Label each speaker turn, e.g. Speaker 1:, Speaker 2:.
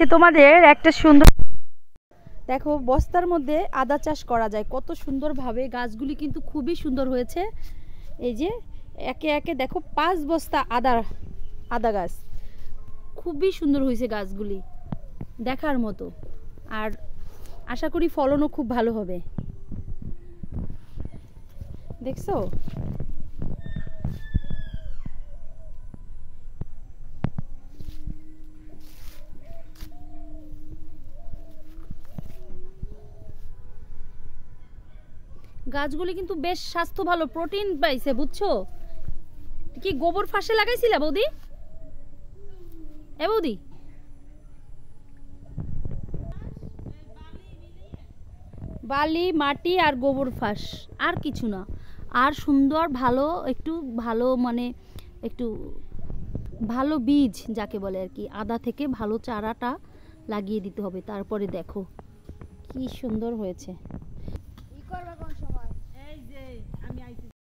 Speaker 1: আজকে তোমাদের একটা সুন্দর দেখো বস্তার মধ্যে আদা চাষ করা যায় কত সুন্দরভাবে। গাছগুলি কিন্তু খুবই সুন্দর হয়েছে। এই যে একে একে দেখো 5 বস্তা আদা গাছ, খুবই সুন্দর হয়েছে গাছগুলি, দেখার মতো। আর আশা করি ফলনও খুব ভালো হবে। দেখছো গাছগুলি কিন্তু বেশ স্বাস্থ্য ভালো, প্রোটিন পাইছে বুঝছো। কি গোবর ফাঁসে লাগাইছিলা বৌদি? এ বৌদি, বালি মাটি আর গোবর ফাঁস, আর কিছু না। আর সুন্দর ভালো একটু ভালো মানে একটু ভালো বীজ যাকে বলে আর কি, আদা থেকে ভালো চারাটা লাগিয়ে দিতে হবে। তারপরে দেখো কি সুন্দর হয়েছে।